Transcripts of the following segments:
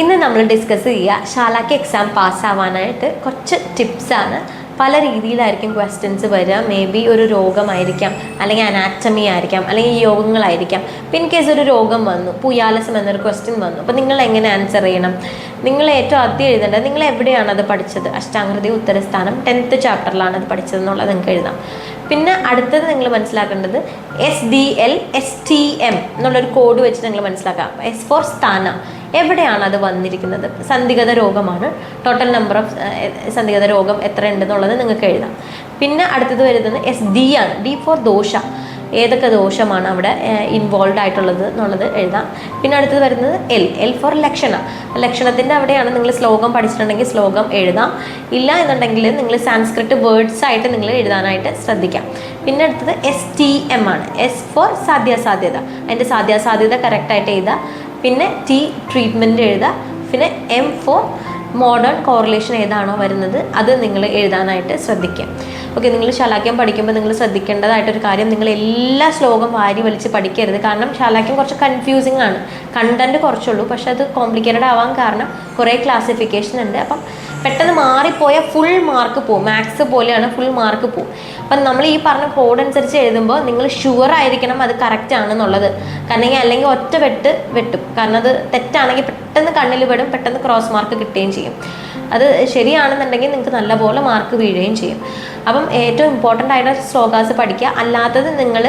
ഇന്ന് നമ്മൾ ഡിസ്കസ് ചെയ്യുക ശാലാക്കി എക്സാം പാസ്സാവാനായിട്ട് കുറച്ച് ടിപ്സാണ്. പല രീതിയിലായിരിക്കും ക്വസ്റ്റ്യൻസ് വരിക. മേ ബി ഒരു രോഗമായിരിക്കാം, അല്ലെങ്കിൽ അനാറ്റമി ആയിരിക്കാം, അല്ലെങ്കിൽ യോഗങ്ങളായിരിക്കാം. ഇപ്പം ഇൻ കേസ് ഒരു രോഗം വന്നു, പുയാലസം എന്നൊരു ക്വസ്റ്റ്യൻ വന്നു, അപ്പോൾ നിങ്ങൾ എങ്ങനെ ആൻസർ ചെയ്യണം? നിങ്ങൾ ഏറ്റവും ആദ്യം എഴുതേണ്ടത് നിങ്ങൾ എവിടെയാണ് അത് പഠിച്ചത്. അഷ്ടാംഗഹൃദയ ഉത്തരസ്ഥാനം 10th ചാപ്റ്ററിലാണ് അത് പഠിച്ചതെന്നുള്ളത് നിങ്ങൾക്ക് എഴുതാം. പിന്നെ അടുത്തത് നിങ്ങൾ മനസ്സിലാക്കേണ്ടത് SDL STM എന്നുള്ളൊരു കോഡ് വെച്ച് നിങ്ങൾ മനസ്സിലാക്കാം. എസ് ഫോർ സ്ഥാന, എവിടെയാണ് അത് വന്നിരിക്കുന്നത്. സന്ധിഗത രോഗമാണ്. ടോട്ടൽ നമ്പർ ഓഫ് സന്ധിഗത രോഗം എത്ര ഉണ്ടെന്നുള്ളത് നിങ്ങൾക്ക് എഴുതാം. പിന്നെ അടുത്തത് വരുന്നത് SD ആണ്. D ഫോർ ദോഷ, ഏതൊക്കെ ദോഷമാണ് അവിടെ ഇൻവോൾവ് ആയിട്ടുള്ളത് എന്നുള്ളത് എഴുതാം. പിന്നെ അടുത്തത് വരുന്നത് L ഫോർ ലക്ഷണ. ലക്ഷണത്തിൻ്റെ അവിടെയാണ് നിങ്ങൾ ശ്ലോകം പഠിച്ചിട്ടുണ്ടെങ്കിൽ ശ്ലോകം എഴുതാം. ഇല്ല എന്നുണ്ടെങ്കിൽ നിങ്ങൾ സാൻസ്ക്രിറ്റ് വേർഡ്സ് ആയിട്ട് നിങ്ങൾ എഴുതാനായിട്ട് ശ്രദ്ധിക്കാം. പിന്നെ അടുത്തത് STM ആണ്. S ഫോർ സാധ്യാസാധ്യത, അതിൻ്റെ സാധ്യാസാധ്യത കറക്റ്റായിട്ട് എഴുതുക. പിന്നെ T ട്രീറ്റ്മെൻറ്റ് എഴുതുക. പിന്നെ M ഫോർ മോഡേൺ കോറിലേഷൻ ഏതാണോ വരുന്നത് അത് നിങ്ങൾ എഴുതാനായിട്ട് ശ്രദ്ധിക്കുക. ഓക്കെ, നിങ്ങൾ ശാലാക്യം പഠിക്കുമ്പോൾ നിങ്ങൾ ശ്രദ്ധിക്കേണ്ടതായിട്ടൊരു കാര്യം, നിങ്ങൾ എല്ലാ ശ്ലോകം വാരി വലിച്ച് പഠിക്കരുത്. കാരണം ശാലാക്യം കുറച്ച് കൺഫ്യൂസിങ് ആണ്. കണ്ടൻറ്റ് കുറച്ചുള്ളൂ, പക്ഷെ അത് കോംപ്ലിക്കേറ്റഡ് ആവാൻ കാരണം കുറേ ക്ലാസിഫിക്കേഷൻ ഉണ്ട്. അപ്പം പെട്ടെന്ന് മാറിപ്പോയാൽ ഫുൾ മാർക്ക് പോകും. മാത്സ് പോലെയാണ്, ഫുൾ മാർക്ക് പോകും. അപ്പം നമ്മൾ ഈ പറഞ്ഞ കോഡ് അനുസരിച്ച് എഴുതുമ്പോൾ നിങ്ങൾ ഷുവർ ആയിരിക്കണം അത് കറക്റ്റ് ആണെന്നുള്ളത്. കാരണം അല്ലെങ്കിൽ ഒറ്റ വെട്ടും. കാരണം അത് തെറ്റാണെങ്കിൽ പെട്ടെന്ന് കണ്ണിൽ പെടും, പെട്ടെന്ന് ക്രോസ് മാർക്ക് കിട്ടുകയും ചെയ്യും. അത് ശരിയാണെന്നുണ്ടെങ്കിൽ നിങ്ങൾക്ക് നല്ലപോലെ മാർക്ക് വീഴുകയും ചെയ്യും. അപ്പം ഏറ്റവും ഇമ്പോർട്ടൻ്റ് ആയിട്ടുള്ള ശ്ലോകാസ് പഠിക്കുക. അല്ലാത്തത് നിങ്ങൾ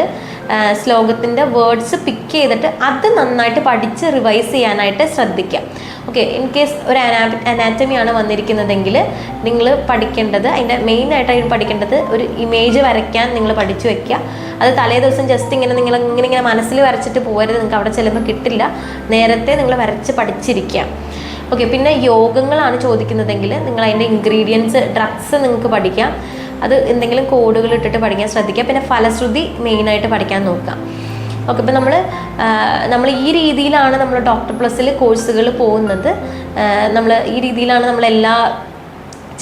ശ്ലോകത്തിൻ്റെ വേർഡ്സ് പിക്ക് ചെയ്തിട്ട് അത് നന്നായിട്ട് പഠിച്ച് റിവൈസ് ചെയ്യാനായിട്ട് ശ്രദ്ധിക്കുക. ഓക്കെ, ഇൻ കേസ് ഒരു അനാറ്റമിയാണ് വന്നിരിക്കുന്നതെങ്കിൽ നിങ്ങൾ പഠിക്കേണ്ടത്, അതിൻ്റെ മെയിനായിട്ട് പഠിക്കേണ്ടത് ഒരു ഇമേജ് വരയ്ക്കാൻ നിങ്ങൾ പഠിച്ചു വെക്കുക. അത് തലേ ദിവസം ജസ്റ്റ് ഇങ്ങനെ മനസ്സിൽ വരച്ചിട്ട് പോകരുത്. നിങ്ങൾക്ക് അവിടെ ചിലപ്പോൾ കിട്ടില്ല. നേരത്തെ നിങ്ങൾ വരച്ച് പഠിച്ചിരിക്കുക. ഓക്കെ, പിന്നെ യോഗങ്ങളാണ് ചോദിക്കുന്നതെങ്കിൽ നിങ്ങൾ അതിൻ്റെ ഇൻഗ്രീഡിയൻസ്, ഡ്രഗ്സ് നിങ്ങൾക്ക് പഠിക്കാം. അത് എന്തെങ്കിലും കോഡുകൾ ഇട്ടിട്ട് പഠിക്കാൻ ശ്രദ്ധിക്കുക. പിന്നെ ഫലശ്രുതി മെയിനായിട്ട് പഠിക്കാൻ നോക്കുക. ഓക്കെ, ഇപ്പം നമ്മൾ ഈ രീതിയിലാണ് നമ്മൾ ഡോക്ടർ പ്ലസ്സിൽ കോഴ്സുകൾ പോകുന്നത്. നമ്മൾ ഈ രീതിയിലാണ് നമ്മളെല്ലാ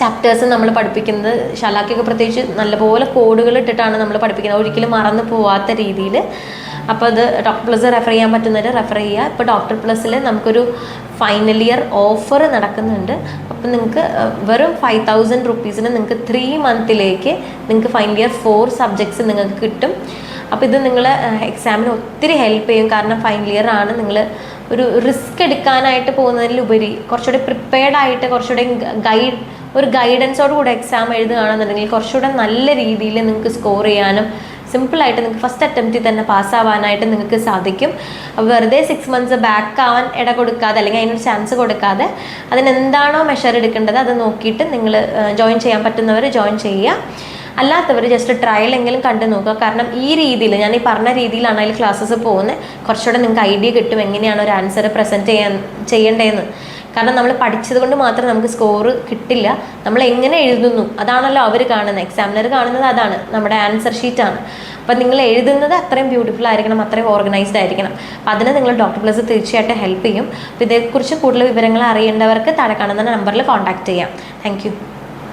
ചാപ്റ്റേഴ്സും നമ്മൾ പഠിപ്പിക്കുന്നത്. ശാലാക്കിയൊക്കെ പ്രത്യേകിച്ച് നല്ലപോലെ കോഡുകൾ ഇട്ടിട്ടാണ് നമ്മൾ പഠിപ്പിക്കുന്നത്, ഒരിക്കലും മറന്നു പോവാത്ത രീതിയിൽ. അപ്പോൾ അത് ഡോക്ടർ പ്ലസ് റെഫർ ചെയ്യാൻ പറ്റുന്നവർ റെഫർ ചെയ്യുക. ഇപ്പോൾ ഡോക്ടർ പ്ലസ്സിൽ നമുക്കൊരു ഫൈനൽ ഇയർ ഓഫർ നടക്കുന്നുണ്ട്. അപ്പോൾ നിങ്ങൾക്ക് വെറും 5000 rupees നിങ്ങൾക്ക് 3 months നിങ്ങൾക്ക് ഫൈനൽ ഇയർ 4 subjects നിങ്ങൾക്ക് കിട്ടും. അപ്പോൾ ഇത് നിങ്ങൾ എക്സാമിന് ഒത്തിരി ഹെൽപ്പ് ചെയ്യും. കാരണം ഫൈനൽ ഇയർ ആണ്, നിങ്ങൾ ഒരു റിസ്ക് എടുക്കാനായിട്ട് പോകുന്നതിലുപരി കുറച്ചുകൂടി പ്രിപ്പയർഡ് ആയിട്ട്, കുറച്ചുകൂടി ഒരു ഗൈഡൻസോട് കൂടെ എക്സാം എഴുതുകയാണെന്നുണ്ടെങ്കിൽ കുറച്ചുകൂടെ നല്ല രീതിയിൽ നിങ്ങൾക്ക് സ്കോർ ചെയ്യാനും സിമ്പിളായിട്ട് നിങ്ങൾക്ക് ഫസ്റ്റ് അറ്റംപ്റ്റിൽ തന്നെ പാസ്സാവാനായിട്ട് നിങ്ങൾക്ക് സാധിക്കും. അപ്പോൾ വെറുതെ 6 months ബാക്ക് ആവാൻ ഇട കൊടുക്കാതെ, അല്ലെങ്കിൽ അതിനൊരു ചാൻസ് കൊടുക്കാതെ, അതിനെന്താണോ മെഷർ എടുക്കേണ്ടത് അത് നോക്കിയിട്ട് നിങ്ങൾ ജോയിൻ ചെയ്യാൻ പറ്റുന്നവർ ജോയിൻ ചെയ്യുക. അല്ലാത്തവർ ജസ്റ്റ് ട്രയൽ എങ്കിലും കണ്ടു നോക്കുക. കാരണം ഈ രീതിയിൽ, ഞാൻ ഈ പറഞ്ഞ രീതിയിലാണ് അതിൽ ക്ലാസ്സസ് പോകുന്നത്. കുറച്ചുകൂടെ നിങ്ങൾക്ക് ഐഡിയ കിട്ടും എങ്ങനെയാണ് ഒരു ആൻസർ പ്രസൻറ്റ് ചെയ്യേണ്ടതെന്ന്. കാരണം നമ്മൾ പഠിച്ചത് കൊണ്ട് മാത്രം നമുക്ക് സ്കോർ കിട്ടില്ല. നമ്മൾ എങ്ങനെ എഴുതുന്നു അതാണല്ലോ അവർ കാണുന്നത്. എക്സാമിനർ കാണുന്നത് അതാണ്, നമ്മുടെ ആൻസർ ഷീറ്റാണ്. അപ്പം നിങ്ങൾ എഴുതുന്നത് അത്രയും ബ്യൂട്ടിഫുൾ ആയിരിക്കണം, അത്രയും ഓർഗനൈസ്ഡ് ആയിരിക്കണം. അപ്പം അതിന് നിങ്ങൾ ഡോക്ടർ പ്ലസ് തീർച്ചയായിട്ടും ഹെൽപ്പ് ചെയ്യും. അപ്പോൾ ഇതേക്കുറിച്ച് കൂടുതൽ വിവരങ്ങൾ അറിയേണ്ടവർക്ക് താഴെ കാണുന്ന നമ്പറിൽ കോൺടാക്ട് ചെയ്യാം. Thank you.